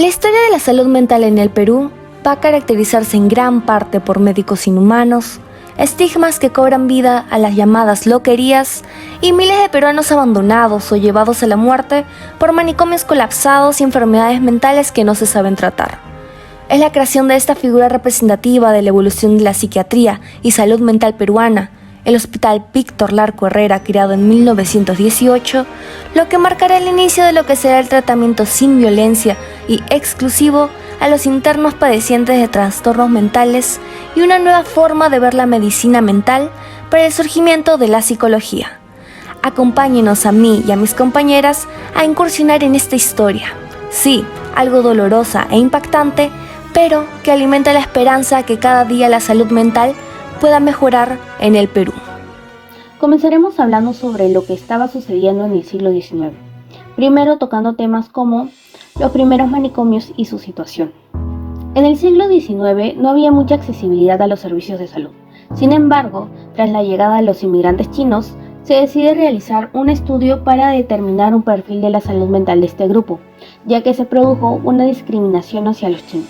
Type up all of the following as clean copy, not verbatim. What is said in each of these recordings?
La historia de la salud mental en el Perú va a caracterizarse en gran parte por médicos inhumanos, estigmas que cobran vida a las llamadas loquerías y miles de peruanos abandonados o llevados a la muerte por manicomios colapsados y enfermedades mentales que no se saben tratar. Es la creación de esta figura representativa de la evolución de la psiquiatría y salud mental peruana, el Hospital Víctor Larco Herrera, creado en 1918, lo que marcará el inicio de lo que será el tratamiento sin violencia y exclusivo a los internos padecientes de trastornos mentales y una nueva forma de ver la medicina mental para el surgimiento de la psicología. Acompáñenos a mí y a mis compañeras a incursionar en esta historia. Sí, algo dolorosa e impactante, pero que alimenta la esperanza que cada día la salud mental pueda mejorar en el Perú. Comenzaremos hablando sobre lo que estaba sucediendo en el siglo XIX, primero tocando temas como los primeros manicomios y su situación. En el siglo XIX no había mucha accesibilidad a los servicios de salud. Sin embargo, tras la llegada de los inmigrantes chinos, se decide realizar un estudio para determinar un perfil de la salud mental de este grupo, ya que se produjo una discriminación hacia los chinos.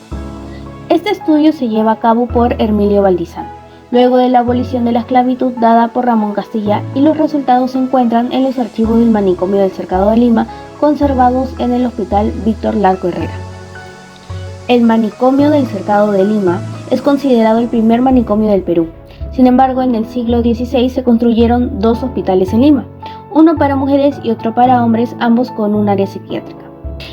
Este estudio se lleva a cabo por Hermilio Valdizán, luego de la abolición de la esclavitud dada por Ramón Castilla, y los resultados se encuentran en los archivos del manicomio del Cercado de Lima, conservados en el Hospital Víctor Larco Herrera. El manicomio del Cercado de Lima es considerado el primer manicomio del Perú. Sin embargo, en el siglo XVI se construyeron dos hospitales en Lima, uno para mujeres y otro para hombres, ambos con un área psiquiátrica.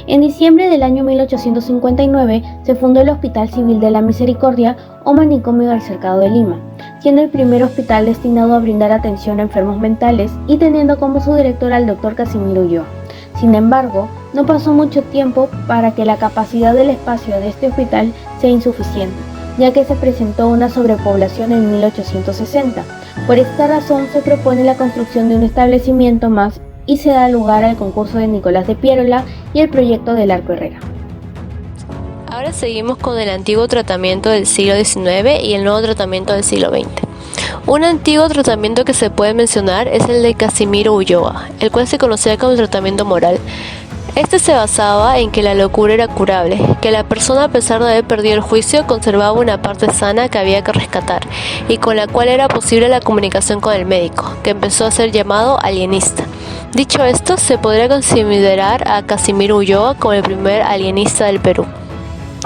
En diciembre del año 1859 se fundó el Hospital Civil de la Misericordia o Manicomio del Cercado de Lima, siendo el primer hospital destinado a brindar atención a enfermos mentales y teniendo como su director al Dr. Casimiro Ulloa. Sin embargo, no pasó mucho tiempo para que la capacidad del espacio de este hospital sea insuficiente, ya que se presentó una sobrepoblación en 1860. Por esta razón se propone la construcción de un establecimiento más y se da lugar al concurso de Nicolás de Piérola y el proyecto del Larco Herrera. Ahora seguimos con el antiguo tratamiento del siglo XIX y el nuevo tratamiento del siglo XX. Un antiguo tratamiento que se puede mencionar es el de Casimiro Ulloa, el cual se conocía como el tratamiento moral. Este se basaba en que la locura era curable, que la persona, a pesar de haber perdido el juicio, conservaba una parte sana que había que rescatar y con la cual era posible la comunicación con el médico, que empezó a ser llamado alienista. Dicho esto, se podría considerar a Casimiro Ulloa como el primer alienista del Perú.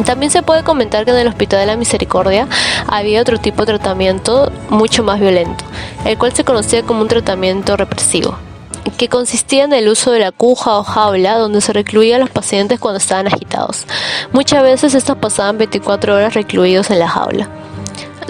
También se puede comentar que en el Hospital de la Misericordia había otro tipo de tratamiento mucho más violento, el cual se conocía como un tratamiento represivo, que consistía en el uso de la cuja o jaula donde se recluía a los pacientes cuando estaban agitados. Muchas veces estos pasaban 24 horas recluidos en la jaula.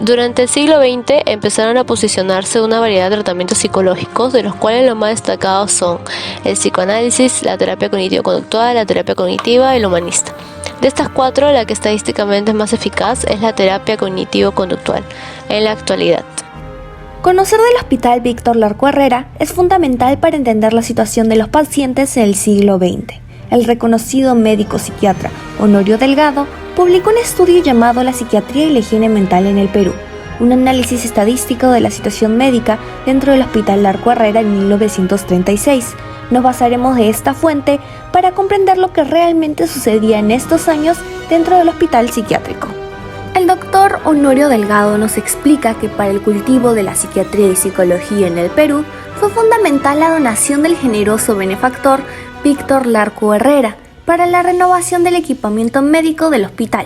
Durante el siglo XX empezaron a posicionarse una variedad de tratamientos psicológicos, de los cuales los más destacados son el psicoanálisis, la terapia cognitivo-conductual, la terapia cognitiva y el humanista. De estas cuatro, la que estadísticamente es más eficaz es la terapia cognitivo-conductual en la actualidad. Conocer del Hospital Víctor Larco Herrera es fundamental para entender la situación de los pacientes en el siglo XX. El reconocido médico psiquiatra Honorio Delgado publicó un estudio llamado La psiquiatría y la higiene mental en el Perú, un análisis estadístico de la situación médica dentro del Hospital Larco Herrera en 1936. Nos basaremos de esta fuente para comprender lo que realmente sucedía en estos años dentro del hospital psiquiátrico. El doctor Honorio Delgado nos explica que para el cultivo de la psiquiatría y psicología en el Perú fue fundamental la donación del generoso benefactor Víctor Larco Herrera para la renovación del equipamiento médico del hospital.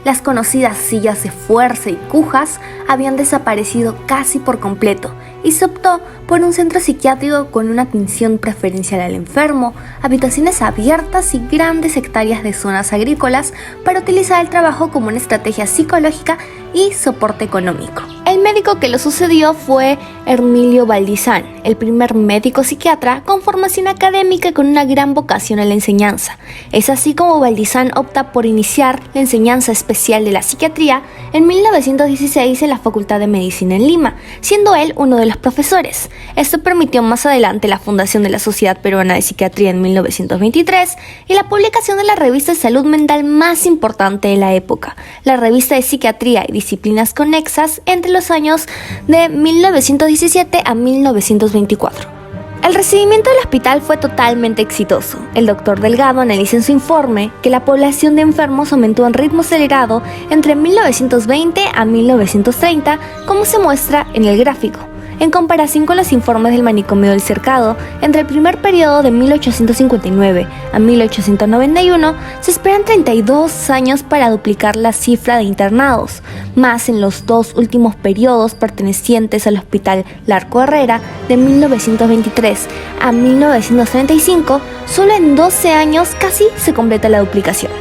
Las conocidas sillas de fuerza y cujas habían desaparecido casi por completo y se optó por un centro psiquiátrico con una atención preferencial al enfermo, habitaciones abiertas y grandes hectáreas de zonas agrícolas para utilizar el trabajo como una estrategia psicológica y soporte económico. El médico que lo sucedió fue Hermilio Valdizán, el primer médico psiquiatra con formación académica y con una gran vocación a la enseñanza. Es así como Valdizán opta por iniciar la enseñanza especial de la psiquiatría en 1916 en la Facultad de Medicina en Lima, siendo él uno de los profesores. Esto permitió más adelante la fundación de la Sociedad Peruana de Psiquiatría en 1923 y la publicación de la revista de salud mental más importante de la época, la Revista de Psiquiatría y Disciplinas Conexas, entre los años de 1917 a 1924. El recibimiento del hospital fue totalmente exitoso. El doctor Delgado analiza en su informe que la población de enfermos aumentó en ritmo acelerado entre 1920 a 1930, como se muestra en el gráfico. En comparación con los informes del manicomio del Cercado, entre el primer periodo de 1859 a 1891 se esperan 32 años para duplicar la cifra de internados, más en los dos últimos periodos pertenecientes al Hospital Larco Herrera de 1923 a 1935, solo en 12 años casi se completa la duplicación.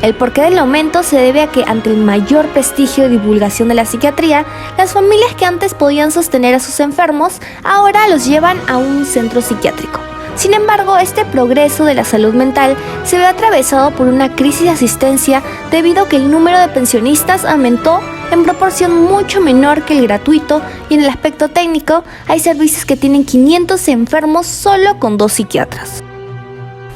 El porqué del aumento se debe a que ante el mayor prestigio y divulgación de la psiquiatría, las familias que antes podían sostener a sus enfermos ahora los llevan a un centro psiquiátrico. Sin embargo, este progreso de la salud mental se ve atravesado por una crisis de asistencia debido a que el número de pensionistas aumentó en proporción mucho menor que el gratuito y en el aspecto técnico hay servicios que tienen 500 enfermos solo con 2 psiquiatras.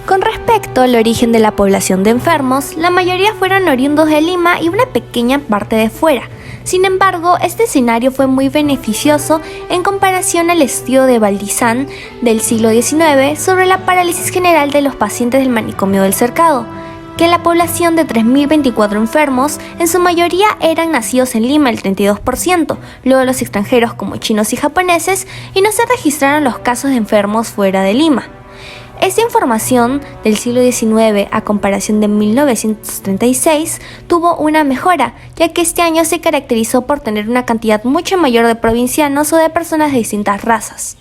Con respecto al origen de la población de enfermos, la mayoría fueron oriundos de Lima y una pequeña parte de fuera. Sin embargo, este escenario fue muy beneficioso en comparación al estudio de Valdizán del siglo XIX sobre la parálisis general de los pacientes del manicomio del Cercado, que la población de 3.024 enfermos, en su mayoría eran nacidos en Lima el 32%, luego los extranjeros como chinos y japoneses, y no se registraron los casos de enfermos fuera de Lima. Esta información del siglo XIX a comparación de 1936 tuvo una mejora, ya que este año se caracterizó por tener una cantidad mucho mayor de provincianos o de personas de distintas razas.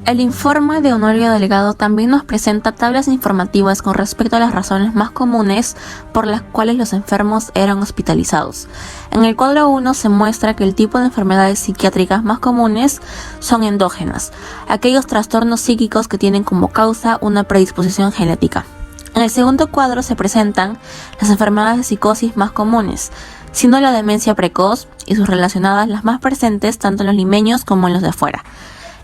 El informe de Honorio Delgado también nos presenta tablas informativas con respecto a las razones más comunes por las cuales los enfermos eran hospitalizados. En el cuadro 1 se muestra que el tipo de enfermedades psiquiátricas más comunes son endógenas, aquellos trastornos psíquicos que tienen como causa una predisposición genética. En el segundo cuadro se presentan las enfermedades de psicosis más comunes, siendo la demencia precoz y sus relacionadas las más presentes tanto en los limeños como en los de afuera.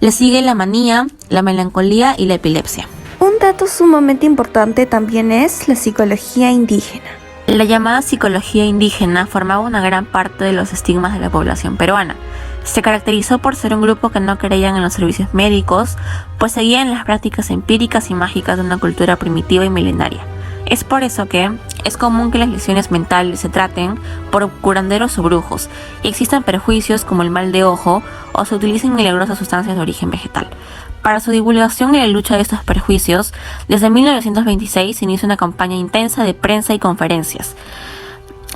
Le sigue la manía, la melancolía y la epilepsia. Un dato sumamente importante también es la psicología indígena. La llamada psicología indígena formaba una gran parte de los estigmas de la población peruana. Se caracterizó por ser un grupo que no creían en los servicios médicos, pues seguían las prácticas empíricas y mágicas de una cultura primitiva y milenaria. Es por eso que es común que las lesiones mentales se traten por curanderos o brujos, y existan prejuicios como el mal de ojo o se utilicen milagrosas sustancias de origen vegetal. Para su divulgación y la lucha de estos prejuicios, desde 1926 se inicia una campaña intensa de prensa y conferencias.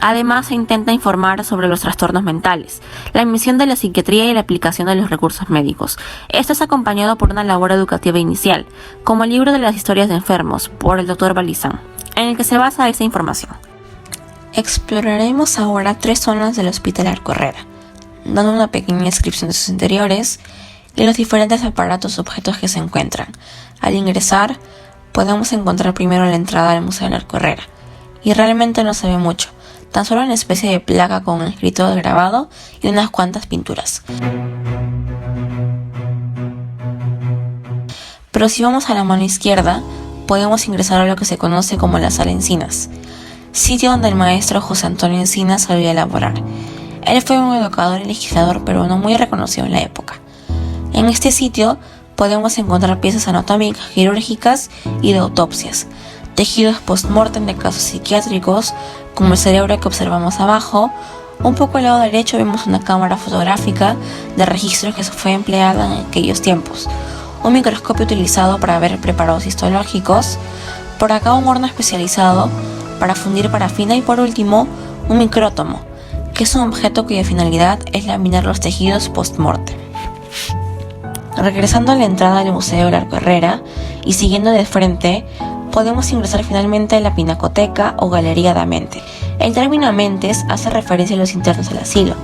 Además, se intenta informar sobre los trastornos mentales, la misión de la psiquiatría y la aplicación de los recursos médicos. Esto es acompañado por una labor educativa inicial, como el libro de las historias de enfermos, por el Dr. Valdizán, en el que se basa esa información. Exploraremos ahora 3 zonas del Hospital Larco Herrera, dando una pequeña descripción de sus interiores y los diferentes aparatos o objetos que se encuentran. Al ingresar, podemos encontrar primero la entrada al Museo Larco Herrera, y realmente no se ve mucho, tan solo una especie de placa con un escrito grabado y unas cuantas pinturas. Pero si vamos a la mano izquierda, podemos ingresar a lo que se conoce como la Sala Encinas, sitio donde el maestro José Antonio Encinas solía elaborar. Él fue un educador y legislador peruano muy reconocido en la época. En este sitio podemos encontrar piezas anatómicas, quirúrgicas y de autopsias, tejidos post-mortem de casos psiquiátricos, como el cerebro que observamos abajo. Un poco al lado derecho vemos una cámara fotográfica de registros que fue empleada en aquellos tiempos, un microscopio utilizado para ver preparados histológicos, por acá un horno especializado para fundir parafina y por último un micrótomo, que es un objeto cuya finalidad es laminar los tejidos post-mortem. Regresando a la entrada del Museo Larco Herrera y siguiendo de frente, podemos ingresar finalmente a la Pinacoteca o Galería de Mente. El término mentes hace referencia a los internos del asilo,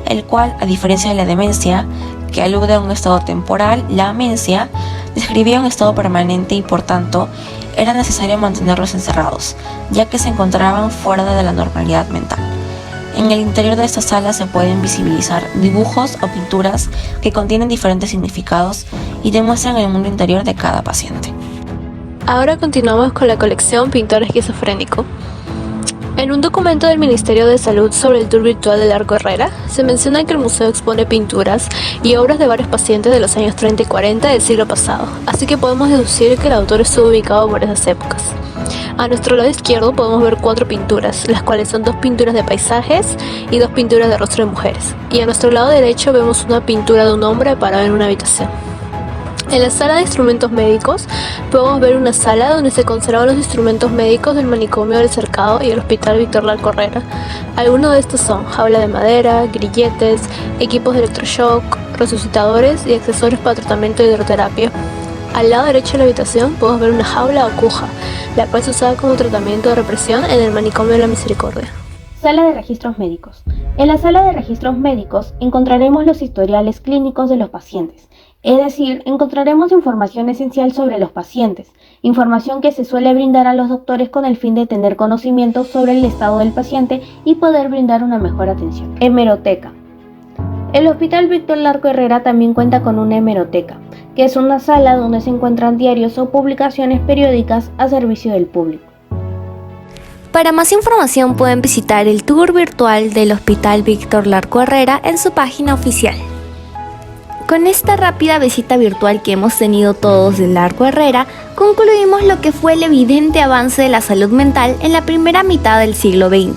el cual, a diferencia de la demencia, que alude a un estado temporal, la amencia describía un estado permanente y por tanto era necesario mantenerlos encerrados, ya que se encontraban fuera de la normalidad mental. En el interior de esta sala se pueden visibilizar dibujos o pinturas que contienen diferentes significados y demuestran el mundo interior de cada paciente. Ahora continuamos con la colección Pintor Esquizofrénico. En un documento del Ministerio de Salud sobre el tour virtual del Larco Herrera, se menciona que el museo expone pinturas y obras de varios pacientes de los años 30 y 40 del siglo pasado, así que podemos deducir que el autor estuvo ubicado por esas épocas. A nuestro lado izquierdo podemos ver 4 pinturas, las cuales son 2 pinturas de paisajes y 2 pinturas de rostro de mujeres. Y a nuestro lado derecho vemos una pintura de un hombre parado en una habitación. En la sala de instrumentos médicos podemos ver una sala donde se conservan los instrumentos médicos del manicomio del Cercado y el Hospital Víctor Larco Herrera. Algunos de estos son jaula de madera, grilletes, equipos de electroshock, resucitadores y accesorios para tratamiento de hidroterapia. Al lado derecho de la habitación podemos ver una jaula o cuja, la cual se usaba como tratamiento de represión en el manicomio de la Misericordia. Sala de registros médicos. En la sala de registros médicos encontraremos los historiales clínicos de los pacientes, es decir, encontraremos información esencial sobre los pacientes, información que se suele brindar a los doctores con el fin de tener conocimiento sobre el estado del paciente y poder brindar una mejor atención. Hemeroteca. El Hospital Víctor Larco Herrera también cuenta con una hemeroteca, que es una sala donde se encuentran diarios o publicaciones periódicas a servicio del público. Para más información pueden visitar el tour virtual del Hospital Víctor Larco Herrera en su página oficial. Con esta rápida visita virtual que hemos tenido todos del Larco Herrera, concluimos lo que fue el evidente avance de la salud mental en la primera mitad del siglo XX.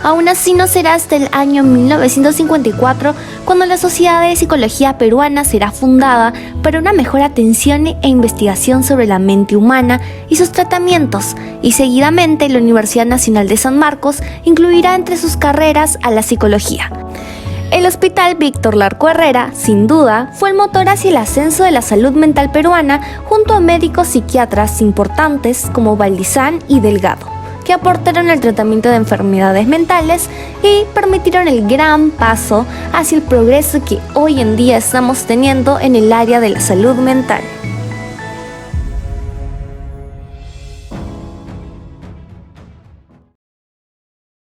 Aún así no será hasta el año 1954 cuando la Sociedad de Psicología Peruana será fundada para una mejor atención e investigación sobre la mente humana y sus tratamientos, y seguidamente la Universidad Nacional de San Marcos incluirá entre sus carreras a la psicología. El Hospital Víctor Larco Herrera, sin duda, fue el motor hacia el ascenso de la salud mental peruana junto a médicos psiquiatras importantes como Valdizán y Delgado, que aportaron el tratamiento de enfermedades mentales y permitieron el gran paso hacia el progreso que hoy en día estamos teniendo en el área de la salud mental.